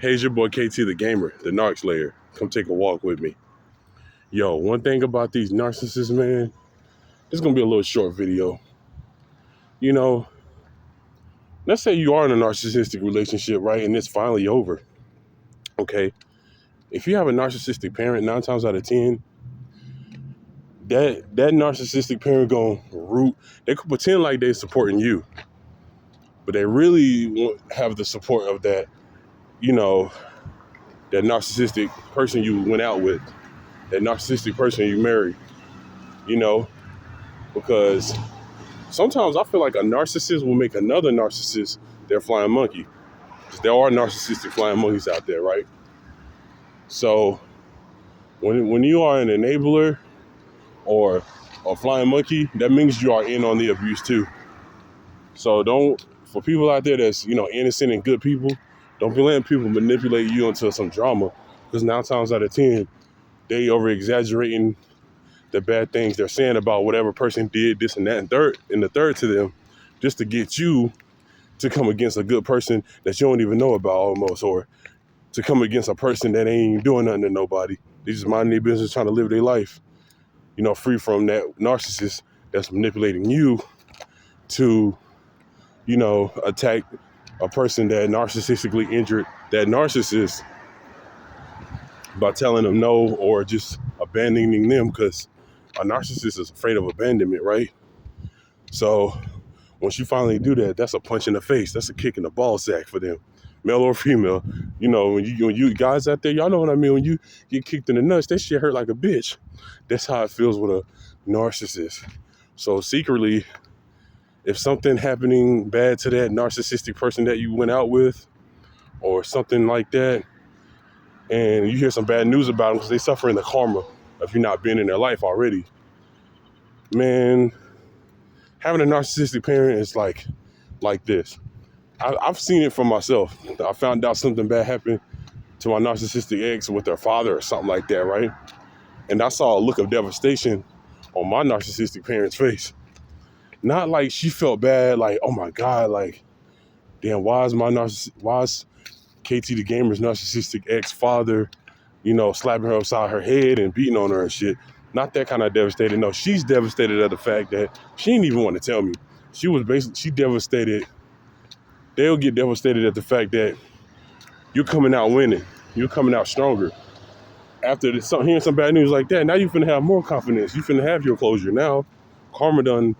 Hey, it's your boy KT the Gamer, the Narc Slayer. Come take a walk with me. Yo, one thing about these narcissists, man, it's gonna be a little short video. You know, let's say you are in a narcissistic relationship, right? And it's finally over. Okay. If you have a narcissistic parent, 9 times out of 10, that narcissistic parent gonna root, they could pretend like they're supporting you, but they really won't have the support of that, that narcissistic person you went out with, that narcissistic person you married, you know, because sometimes I feel like a narcissist will make another narcissist their flying monkey. Because there are narcissistic flying monkeys out there, right? So when you are an enabler or a flying monkey, that means you are in on the abuse too. So for people out there that's, innocent and good people, don't be letting people manipulate you into some drama. Because 9 times out of 10, they over exaggerating the bad things they're saying about whatever person did this and that and the third to them, just to get you to come against a good person that you don't even know about almost, or to come against a person that ain't doing nothing to nobody. They just minding their business, trying to live their life, free from that narcissist that's manipulating you to, attack a person that narcissistically injured that narcissist by telling them no or just abandoning them, because a narcissist is afraid of abandonment, right? So once you finally do that, that's a punch in the face. That's a kick in the ball sack for them, male or female. When you guys out there, y'all know what I mean. When you get kicked in the nuts, that shit hurt like a bitch. That's how it feels with a narcissist. So secretly, if something happening bad to that narcissistic person that you went out with, or something like that, and you hear some bad news about them because they suffering the karma of you not being in their life already, man, having a narcissistic parent is like this. I've seen it for myself. I found out something bad happened to my narcissistic ex with their father or something like that, right? And I saw a look of devastation on my narcissistic parent's face. Not like she felt bad, like, oh my God, like, damn, why is KT the Gamer's narcissistic ex-father, slapping her upside her head and beating on her and shit. Not that kind of devastated. No, she's devastated at the fact that she didn't even want to tell me. She devastated. They'll get devastated at the fact that you're coming out winning. You're coming out stronger. After hearing some bad news like that, now you're finna have more confidence. You finna have your closure. Now, karma done,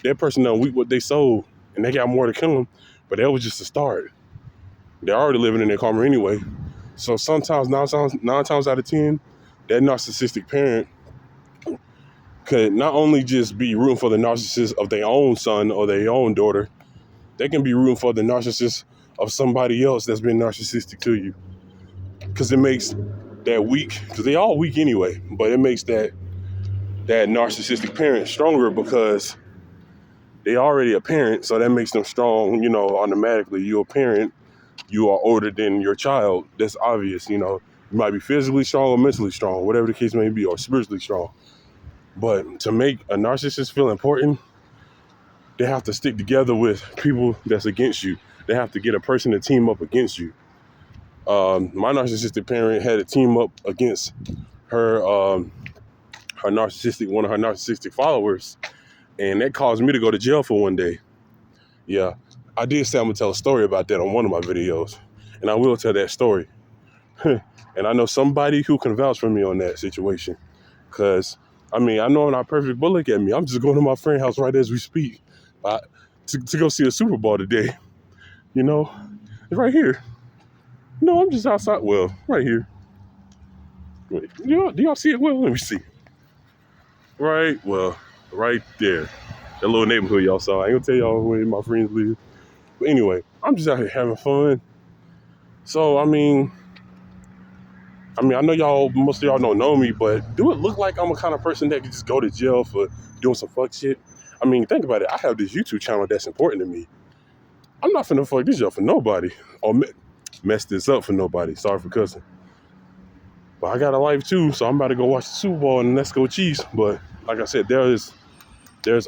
that person done reap what they sowed, and they got more to come, but that was just the start. They're already living in their karma anyway. So sometimes, 9 times out of 10, that narcissistic parent could not only just be rooting for the narcissist of their own son or their own daughter, they can be rooting for the narcissist of somebody else that's been narcissistic to you. Because it makes that weak, because they all weak anyway, but it makes that narcissistic parent stronger because they already a parent, so that makes them strong, automatically. You're a parent, you are older than your child. That's obvious, You might be physically strong or mentally strong, whatever the case may be, or spiritually strong. But to make a narcissist feel important, they have to stick together with people that's against you. They have to get a person to team up against you. My narcissistic parent had a team up against her, one of her narcissistic followers, and that caused me to go to jail for one day. Yeah, I did say I'm gonna tell a story about that on one of my videos, and I will tell that story. And I know somebody who can vouch for me on that situation, because I know I'm not perfect, but look at me. I'm just going to my friend's house right as we speak to go see a Super Bowl today. It's right here. No, I'm just outside. Well, right here. Wait, do y'all see it? Well, let me see. Right there. That little neighborhood y'all saw. I ain't gonna tell y'all where my friends live. But anyway, I'm just out here having fun. So, I know most of y'all don't know me, but do it look like I'm a kind of person that could just go to jail for doing some fuck shit? Think about it. I have this YouTube channel that's important to me. I'm not finna fuck this up for nobody or mess this up for nobody. Sorry for cussing. But I got a life too, so I'm about to go watch the Super Bowl and let's go Chiefs. But like I said, there's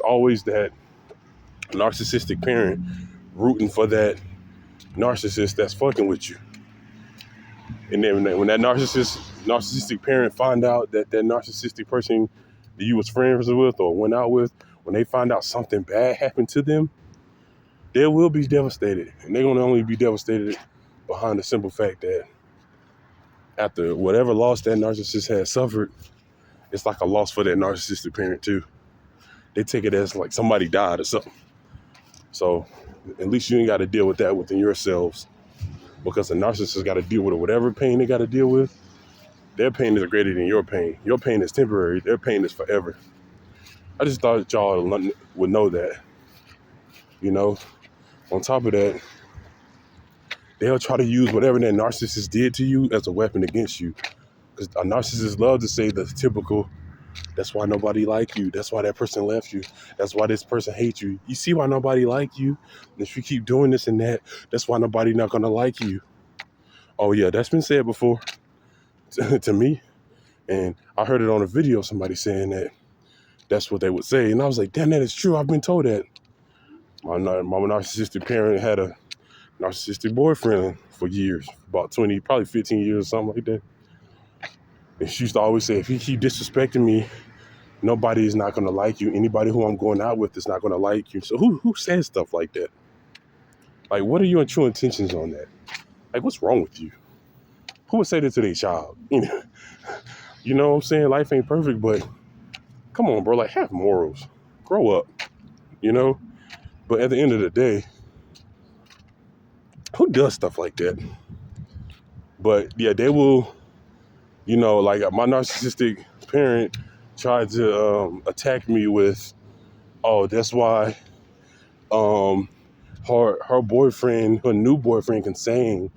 always that narcissistic parent rooting for that narcissist that's fucking with you. And then when that narcissistic parent find out that that narcissistic person that you was friends with or went out with, when they find out something bad happened to them, they will be devastated. And they're gonna only be devastated behind the simple fact that after whatever loss that narcissist has suffered, it's like a loss for that narcissistic parent too. They take it as like somebody died or something. So at least you ain't got to deal with that within yourselves, because the narcissist got to deal with whatever pain they got to deal with. Their pain is greater than your pain. Your pain is temporary. Their pain is forever. I just thought y'all would know that. You know, on top of that, they'll try to use whatever that narcissist did to you as a weapon against you. Because a narcissist love to say the typical, that's why nobody like you. That's why that person left you. That's why this person hates you. You see why nobody like you? And if you keep doing this and that, that's why nobody not going to like you. Oh yeah, that's been said before to me. And I heard it on a video, somebody saying that that's what they would say. And I was like, damn, that is true. I've been told that. My narcissistic parent had a narcissistic boyfriend for years, about 20, probably 15 years or something like that. And she used to always say, if you keep disrespecting me, nobody is not going to like you. Anybody who I'm going out with is not going to like you. So who says stuff like that? Like, what are your true intentions on that? Like, what's wrong with you? Who would say that to their child? You know what I'm saying? Life ain't perfect, but come on, bro. Like, have morals. Grow up, you know? But at the end of the day, who does stuff like that? But yeah, they will, you know, like my narcissistic parent tried to attack me with, oh, that's why her boyfriend, her new boyfriend can sing.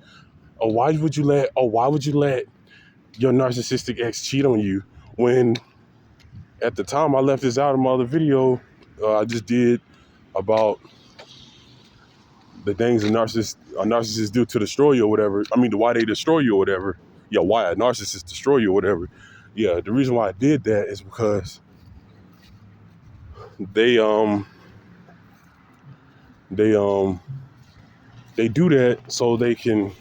Why would you let your narcissistic ex cheat on you? When at the time I left this out in my other video I just did about the things a narcissist do to destroy you or whatever. I mean, why they destroy you or whatever. Yeah, why a narcissist destroy you or whatever. Yeah, the reason why I did that is because they do that so they can,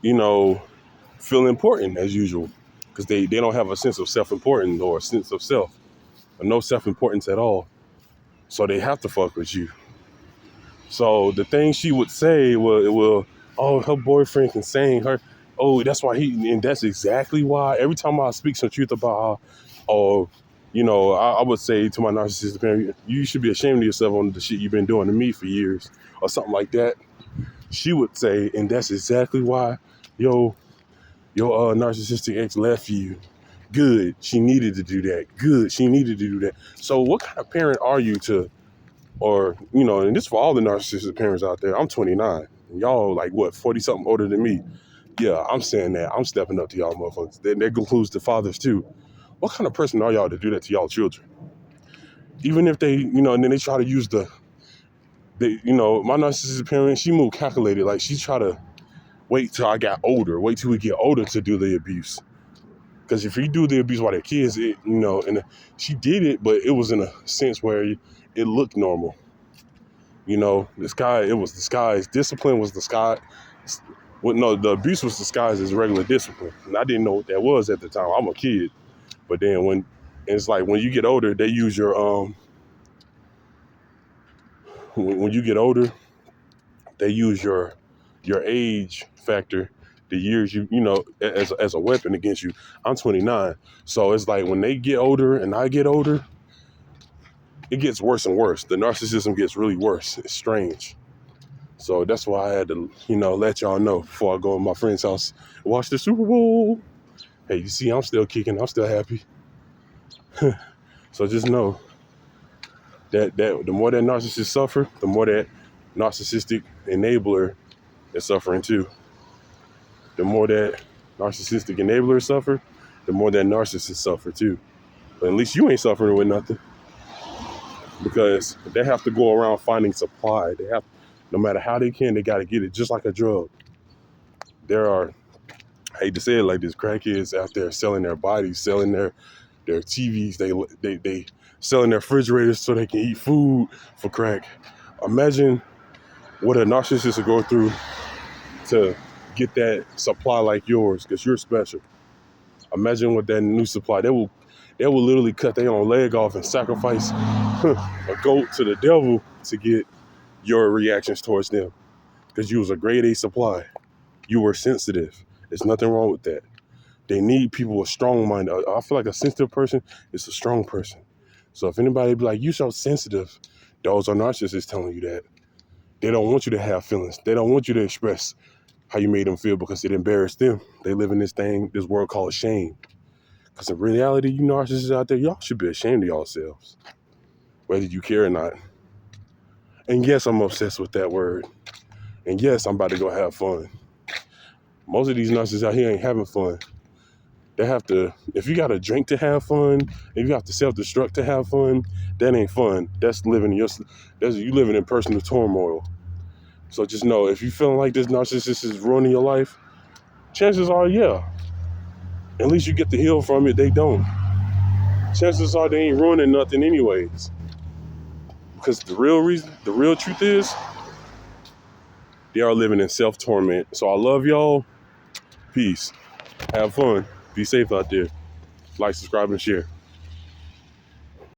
you know, feel important as usual, because they don't have a sense of self-importance or a sense of self, or no self-importance at all. So they have to fuck with you. So the thing she would say will, oh, her boyfriend can sing, her, oh, that's why and that's exactly why every time I speak some truth about how, oh, you know, I would say to my narcissistic parent, you should be ashamed of yourself on the shit you've been doing to me for years, or something like that. She would say, and that's exactly why your narcissistic ex left you. Good, she needed to do that. Good, she needed to do that. So what kind of parent are you to, or, you know, and this for all the narcissistic parents out there. I'm 29. And y'all like, what, 40-something older than me. Yeah, I'm saying that. I'm stepping up to y'all motherfuckers. That includes the fathers too. What kind of person are y'all to do that to y'all children? Even if they, you know, and then they try to use you know, my narcissistic parent, she moved calculated. Like, she try to wait till I got older, wait till we get older to do the abuse. Because if you do the abuse while they're kids, you know, and she did it, but it was in a sense where it looked normal. You know, it was disguised. Discipline was disguised. Well, no, the abuse was disguised as regular discipline. And I didn't know what that was at the time. I'm a kid. But then it's like when you get older, they use your, when you get older, they use your age factor, the years you know, as a weapon against you. I'm 29. So it's like when they get older and I get older, it gets worse and worse. The narcissism gets really worse. It's strange. So that's why I had to, you know, let y'all know before I go to my friend's house and watch the Super Bowl. Hey, you see, I'm still kicking. I'm still happy. So just know that the more that narcissists suffer, the more that narcissistic enabler is suffering too. The more that narcissistic enablers suffer, the more that narcissists suffer too. But at least you ain't suffering with nothing, because they have to go around finding supply. They have, no matter how they can, they got to get it, just like a drug. There are, I hate to say it like this, crackheads out there selling their bodies, selling their TVs, they selling their refrigerators so they can eat food for crack. Imagine what a narcissist would go through to get that supply like yours because you're special. Imagine with that new supply, they will literally cut their own leg off and sacrifice a goat to the devil to get your reactions towards them because you was a grade A supply. You were sensitive. There's nothing wrong with that. They need people with strong mind. I feel like a sensitive person is a strong person. So if anybody be like, you so sensitive, those are narcissists telling you that. They don't want you to have feelings. They don't want you to express how you made them feel because it embarrassed them. They live in this world called shame. Because in reality, you narcissists out there, y'all should be ashamed of yourselves, whether you care or not. And yes, I'm obsessed with that word. And yes, I'm about to go have fun. Most of these narcissists out here ain't having fun. They have to, if you got to drink to have fun, if you have to self-destruct to have fun, that ain't fun. That's you living in personal turmoil. So just know, if you feeling like this narcissist is ruining your life, chances are, yeah. At least you get to heal from it. They don't. Chances are they ain't ruining nothing anyways. Because the real truth is, they are living in self-torment. So I love y'all. Peace. Have fun. Be safe out there. Like, subscribe, and share.